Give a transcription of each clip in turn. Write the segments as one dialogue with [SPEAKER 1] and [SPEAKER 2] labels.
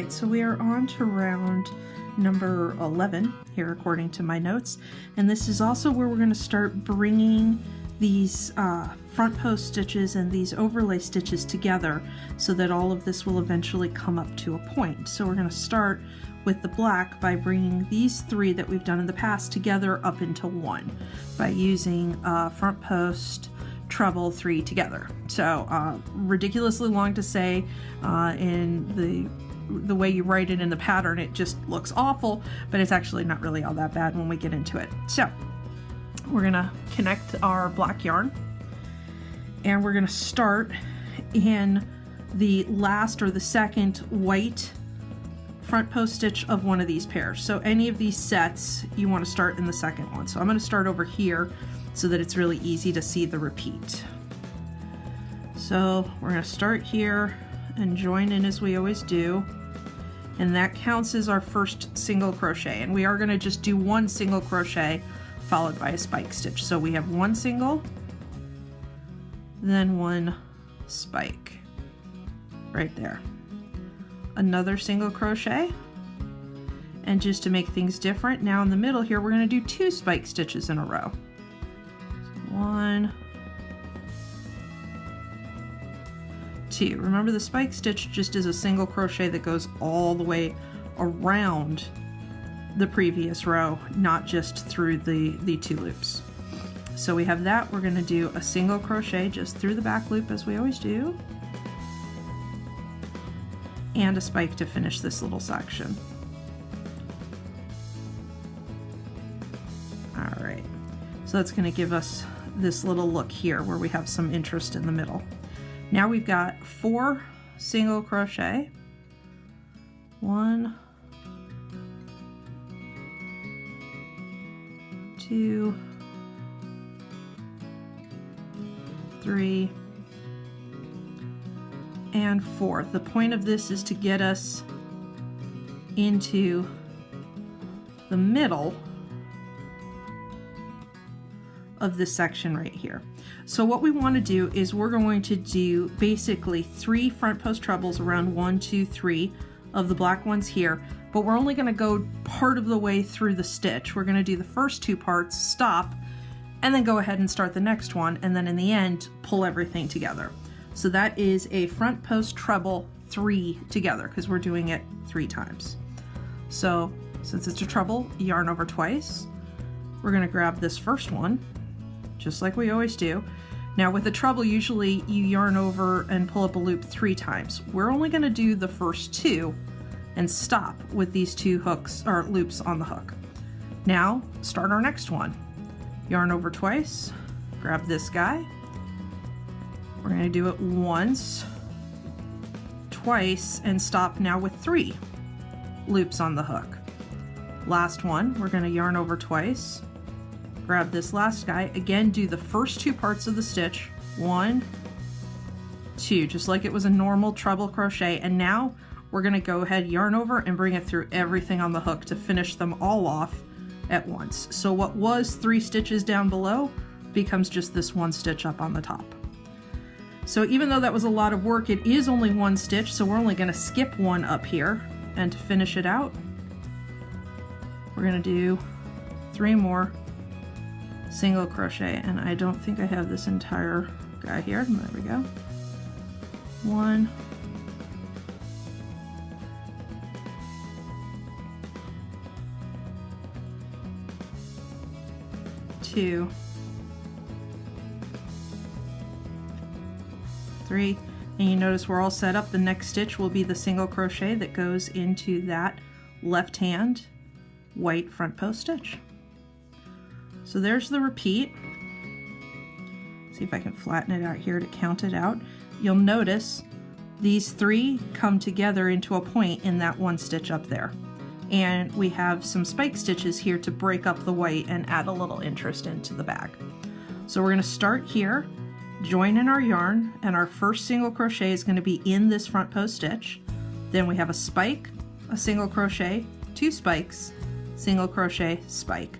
[SPEAKER 1] right, so we are on to round number 11 here according to my notes, and this is also where we're going to start bringing these front post stitches and these overlay stitches together so that all of this will eventually come up to a point. So we're going to start with the black by bringing these three that we've done in the past together up into one by using front post treble 3 together. So ridiculously long to say, in the way you write it in the pattern, it just looks awful, but it's actually not really all that bad when we get into it. So we're gonna connect our black yarn and we're gonna start in the last or the second white front post stitch of one of these pairs. So any of these sets, you want to start in the second one. So I'm going to start over here so that it's really easy to see the repeat. So we're going to start here and join in as we always do, and that counts as our first single crochet, and we are going to just do one single crochet followed by a spike stitch. So we have one single, then one spike right there, another single crochet, and just to make things different, now in the middle here we're going to do 2 spike stitches in a row. 1, 2. Remember, the spike stitch just is a single crochet that goes all the way around the previous row, not just through the 2 loops. So we have that. We're going to do a single crochet just through the back loop as we always do, and a spike to finish this little section. All right, so that's going to give us this little look here where we have some interest in the middle. Now we've got 4 single crochet, 1, 2, 3, and 4. The point of this is to get us into the middle of this section right here. So what we want to do is we're going to do basically 3 front post trebles around 1, 2, 3 of the black ones here, but we're only going to go part of the way through the stitch. We're going to do the first 2 parts, stop, and then go ahead and start the next one, and then in the end pull everything together. So that is a front post treble 3 together because we're doing it 3 times. So since it's a treble, yarn over twice. We're going to grab this first one, just like we always do. Now with a treble, usually you yarn over and pull up a loop 3 times. We're only going to do the first 2 and stop with these 2 hooks or loops on the hook. Now start our next one. Yarn over twice, grab this guy. We're going to do it once, twice, and stop now with 3 loops on the hook. Last one, we're going to yarn over twice, grab this last guy, again do the first 2 parts of the stitch, 1, 2, just like it was a normal treble crochet, and now we're going to go ahead, yarn over, and bring it through everything on the hook to finish them all off at once. So what was 3 stitches down below becomes just this 1 stitch up on the top. So even though that was a lot of work, it is only 1 stitch, so we're only going to skip 1 up here, and to finish it out, we're going to do 3 more single crochet, and I don't think I have this entire guy here. There we go. 1, 2, 3, and you notice we're all set up. The next stitch will be the single crochet that goes into that left hand white front post stitch. So there's the repeat. See if I can flatten it out here to count it out. You'll notice these 3 come together into a point in that 1 stitch up there. And we have some spike stitches here to break up the white and add a little interest into the back. So we're going to start here, join in our yarn, and our first single crochet is going to be in this front post stitch. Then we have a spike, a single crochet, 2 spikes, single crochet, spike.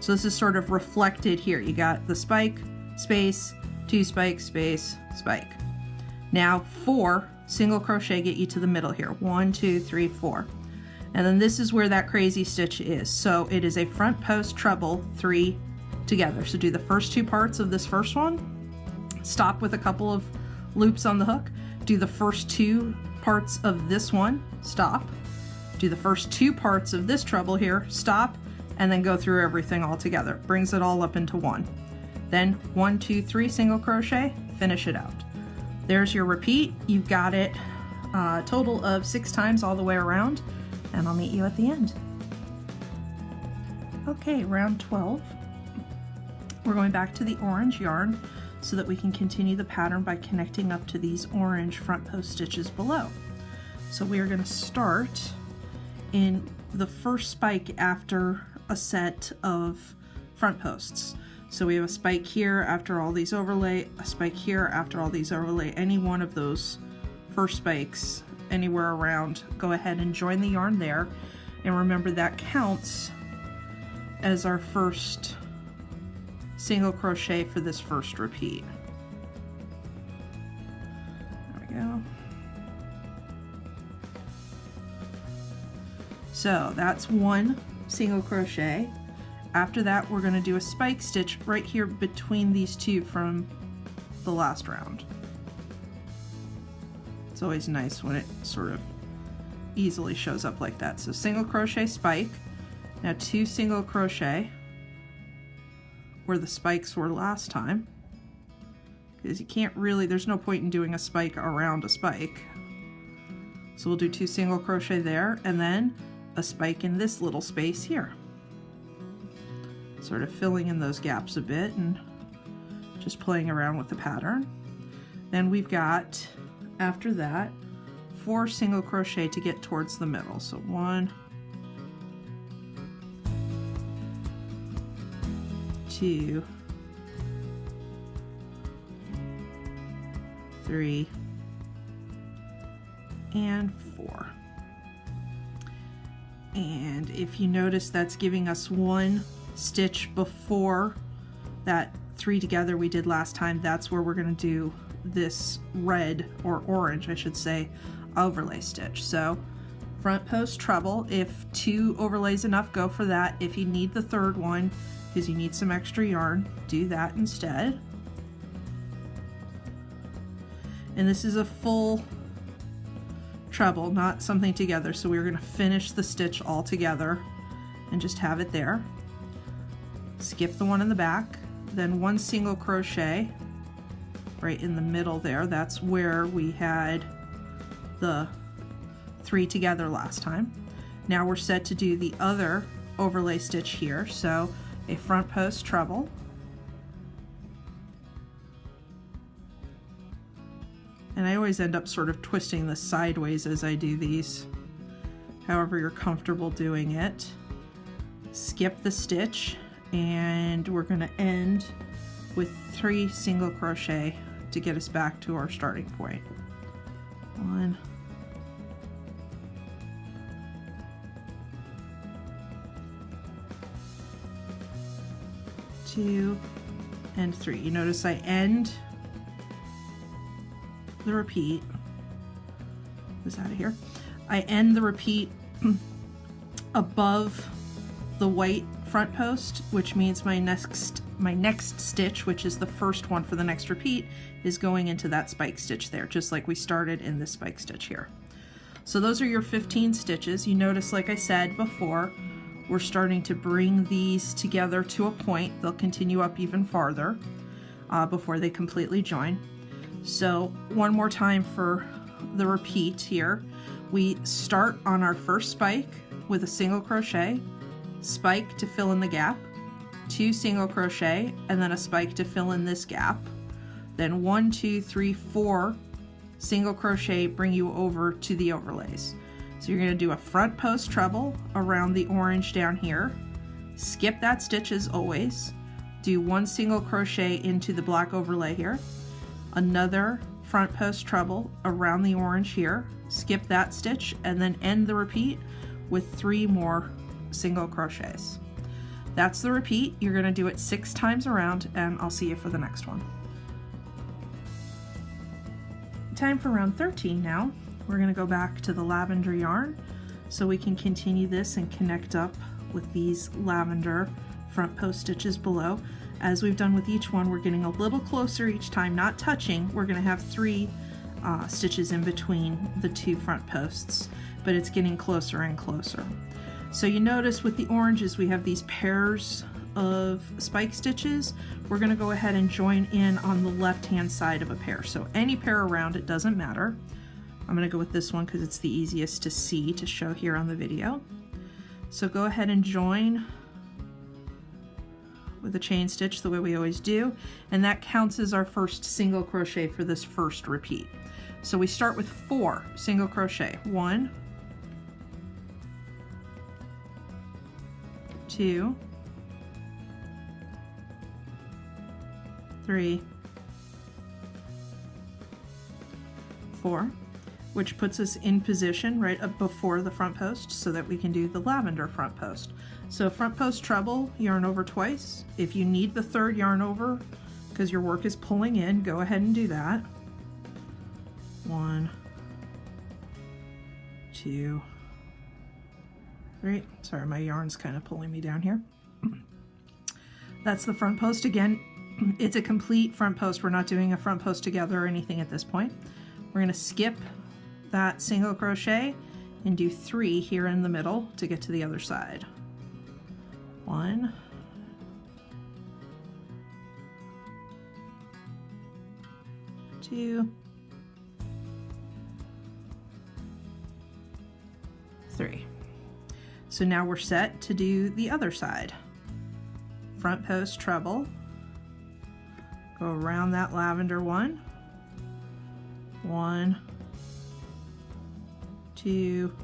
[SPEAKER 1] So this is sort of reflected here. You got the spike, space, 2 spikes, space, spike. Now 4 single crochet, get you to the middle here. 1, 2, 3, 4. And then this is where that crazy stitch is. So it is a front post treble 3 together. So do the first 2 parts of this first one, stop with a couple of loops on the hook, do the first 2 parts of this one, stop, do the first 2 parts of this treble here, stop, and then go through everything all together. Brings it all up into one. Then 1, 2, 3 single crochet, finish it out. There's your repeat. You've got it a total of 6 times all the way around, and I'll meet you at the end. Okay, round 12. We're going back to the orange yarn so that we can continue the pattern by connecting up to these orange front post stitches below. So we are going to start in the first spike after a set of front posts. So we have a spike here after all these overlay, a spike here after all these overlay. Any one of those first spikes anywhere around, go ahead and join the yarn there. And remember that counts as our first single crochet for this first repeat. There we go. So that's 1 single crochet. After that, we're going to do a spike stitch right here between these 2 from the last round. It's always nice when it sort of easily shows up like that. So single crochet, spike, now 2 single crochet where the spikes were last time, because you can't really, there's no point in doing a spike around a spike. So we'll do 2 single crochet there, and then a spike in this little space here. Sort of filling in those gaps a bit and just playing around with the pattern. Then we've got, after that, 4 single crochet to get towards the middle. So 1, 2, 3, and 4. And if you notice, that's giving us 1 stitch before that 3 together we did last time. That's where we're going to do this red, or orange I should say, overlay stitch. So front post treble, if 2 overlays enough, go for that. If you need the 3rd one because you need some extra yarn, do that instead. And this is a full treble, not something together, so we're going to finish the stitch all together and just have it there. Skip the one in the back, then 1 single crochet right in the middle there. That's where we had the 3 together last time. Now we're set to do the other overlay stitch here. So a front post treble, and I always end up sort of twisting this sideways as I do these, however you're comfortable doing it. Skip the stitch, and we're going to end with 3 single crochet to get us back to our starting point. 1, 2, and 3. You notice I end the repeat. This out of here. I end the repeat above the white front post, which means my next stitch, which is the first one for the next repeat, is going into that spike stitch there, just like we started in this spike stitch here. So those are your 15 stitches. You notice, like I said before, we're starting to bring these together to a point. They'll continue up even farther before they completely join. So one more time for the repeat here. We start on our first spike with a single crochet, spike to fill in the gap, 2 single crochet, and then a spike to fill in this gap. Then 1, 2, 3, 4 single crochet bring you over to the overlays. So you're going to do a front post treble around the orange down here, skip that stitch as always, do 1 single crochet into the black overlay here, another front post treble around the orange here, skip that stitch, and then end the repeat with 3 more single crochets. That's the repeat. You're going to do it 6 times around, and I'll see you for the next one. time for round 13 now. We're going to go back to the lavender yarn so we can continue this and connect up with these lavender front post stitches below. As we've done with each one, we're getting a little closer each time, not touching. We're going to have 3 stitches in between the 2 front posts, but it's getting closer and closer. So you notice with the oranges we have these pairs of spike stitches. We're going to go ahead and join in on the left hand side of a pair. So any pair around it doesn't matter. I'm going to go with this one because it's the easiest to see to show here on the video. So go ahead and join with a chain stitch the way we always do, and that counts as our first single crochet for this first repeat. So we start with 4 single crochet. 1, 2, 3, 4, which puts us in position right up before the front post so that we can do the lavender front post. So front post treble, yarn over twice. If you need the 3rd yarn over because your work is pulling in, go ahead and do that. 1, 2, 3. Sorry, my yarn's kind of pulling me down here. That's the front post. Again, it's a complete front post. We're not doing a front post together or anything at this point. We're going to skip that single crochet and do 3 here in the middle to get to the other side. 1, 2, 3. So now we're set to do the other side. Front post treble, go around that lavender one. 1, 2,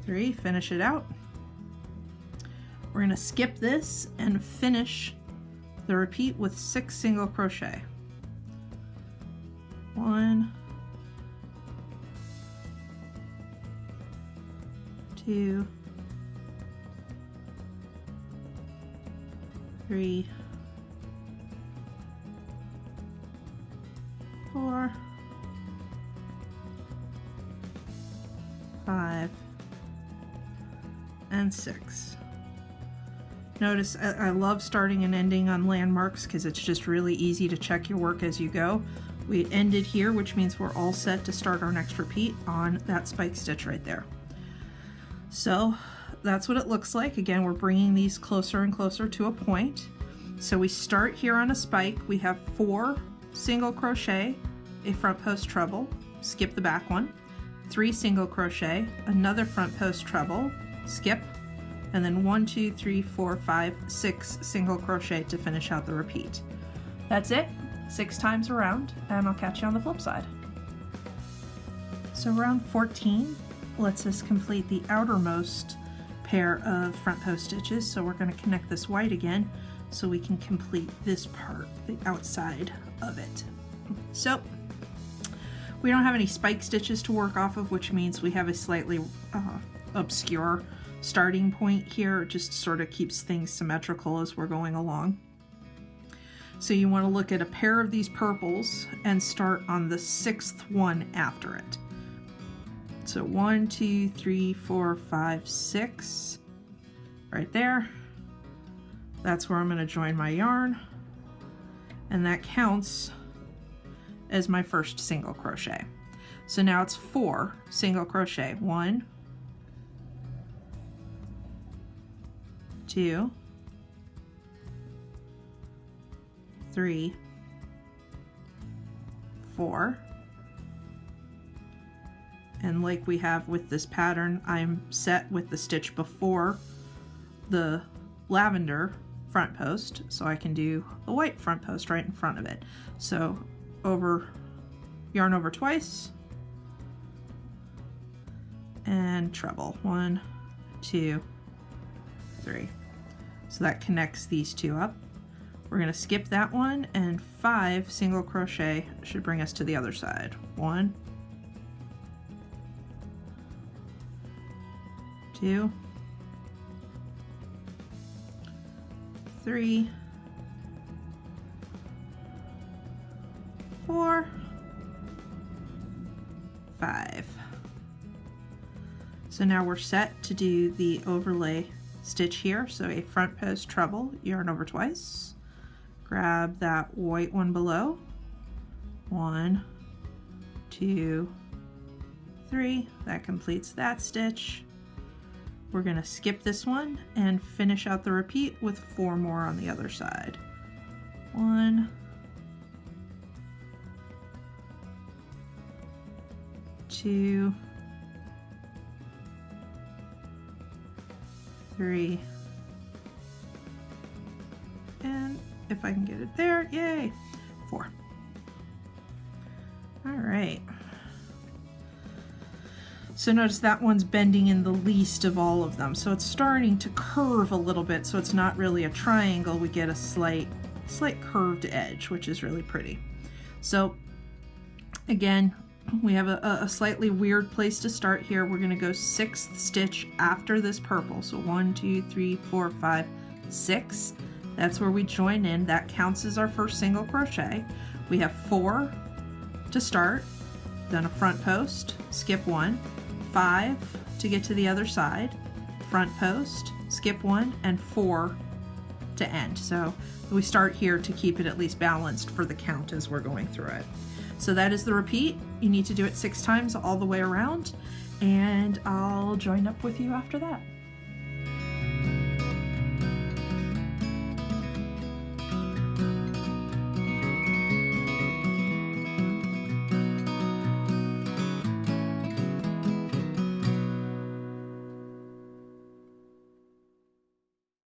[SPEAKER 1] 3, finish it out. We're going to skip this and finish the repeat with 6 single crochet. 1, 2, 3, 4, 5, and 6. Notice I love starting and ending on landmarks because it's just really easy to check your work as you go. We ended here, which means we're all set to start our next repeat on that spike stitch right there. So that's what it looks like. Again, we're bringing these closer and closer to a point. So we start here on a spike. We have 4 single crochet, a front post treble, skip the back one, 3 single crochet, another front post treble, skip, and then 1, 2, 3, 4, 5, 6 single crochet to finish out the repeat. That's it, 6 times around, and I'll catch you on the flip side. So round 14 lets us complete the outermost pair of front post stitches. So we're going to connect this white again so we can complete this part, the outside of it. So we don't have any spike stitches to work off of, which means we have a slightly obscure starting point here. It just sort of keeps things symmetrical as we're going along. So you want to look at a pair of these purples and start on the 6th one after it. So 1, 2, 3, 4, 5, 6, right there. That's where I'm going to join my yarn, and that counts as my first single crochet. So now it's 4 single crochet. 1, 2, 3, 4. And like we have with this pattern, I'm set with the stitch before the lavender front post, so I can do the white front post right in front of it. So yarn over twice and treble. 1, 2, 3. So that connects these 2 up. We're going to skip that one, and 5 single crochet should bring us to the other side. 1, 2, 3, 4, 5. So now we're set to do the overlay stitch here. So a front post treble, yarn over twice, grab that white one below, 1, 2, 3, that completes that stitch. We're going to skip this one and finish out the repeat with 4 more on the other side. 1, 2, 3, and if I can get it there, yay, 4. All right. So notice that one's bending in the least of all of them. So it's starting to curve a little bit, so it's not really a triangle. We get a slight curved edge, which is really pretty. So again, we have a slightly weird place to start here. We're gonna go 6th stitch after this purple. So 1, 2, 3, 4, 5, 6. That's where we join in. That counts as our first single crochet. We have 4 to start, then a front post, skip 1, 5 to get to the other side, front post, skip 1, and 4 to end. So we start here to keep it at least balanced for the count as we're going through it. So that is the repeat. You need to do it 6 times all the way around, and I'll join up with you after that.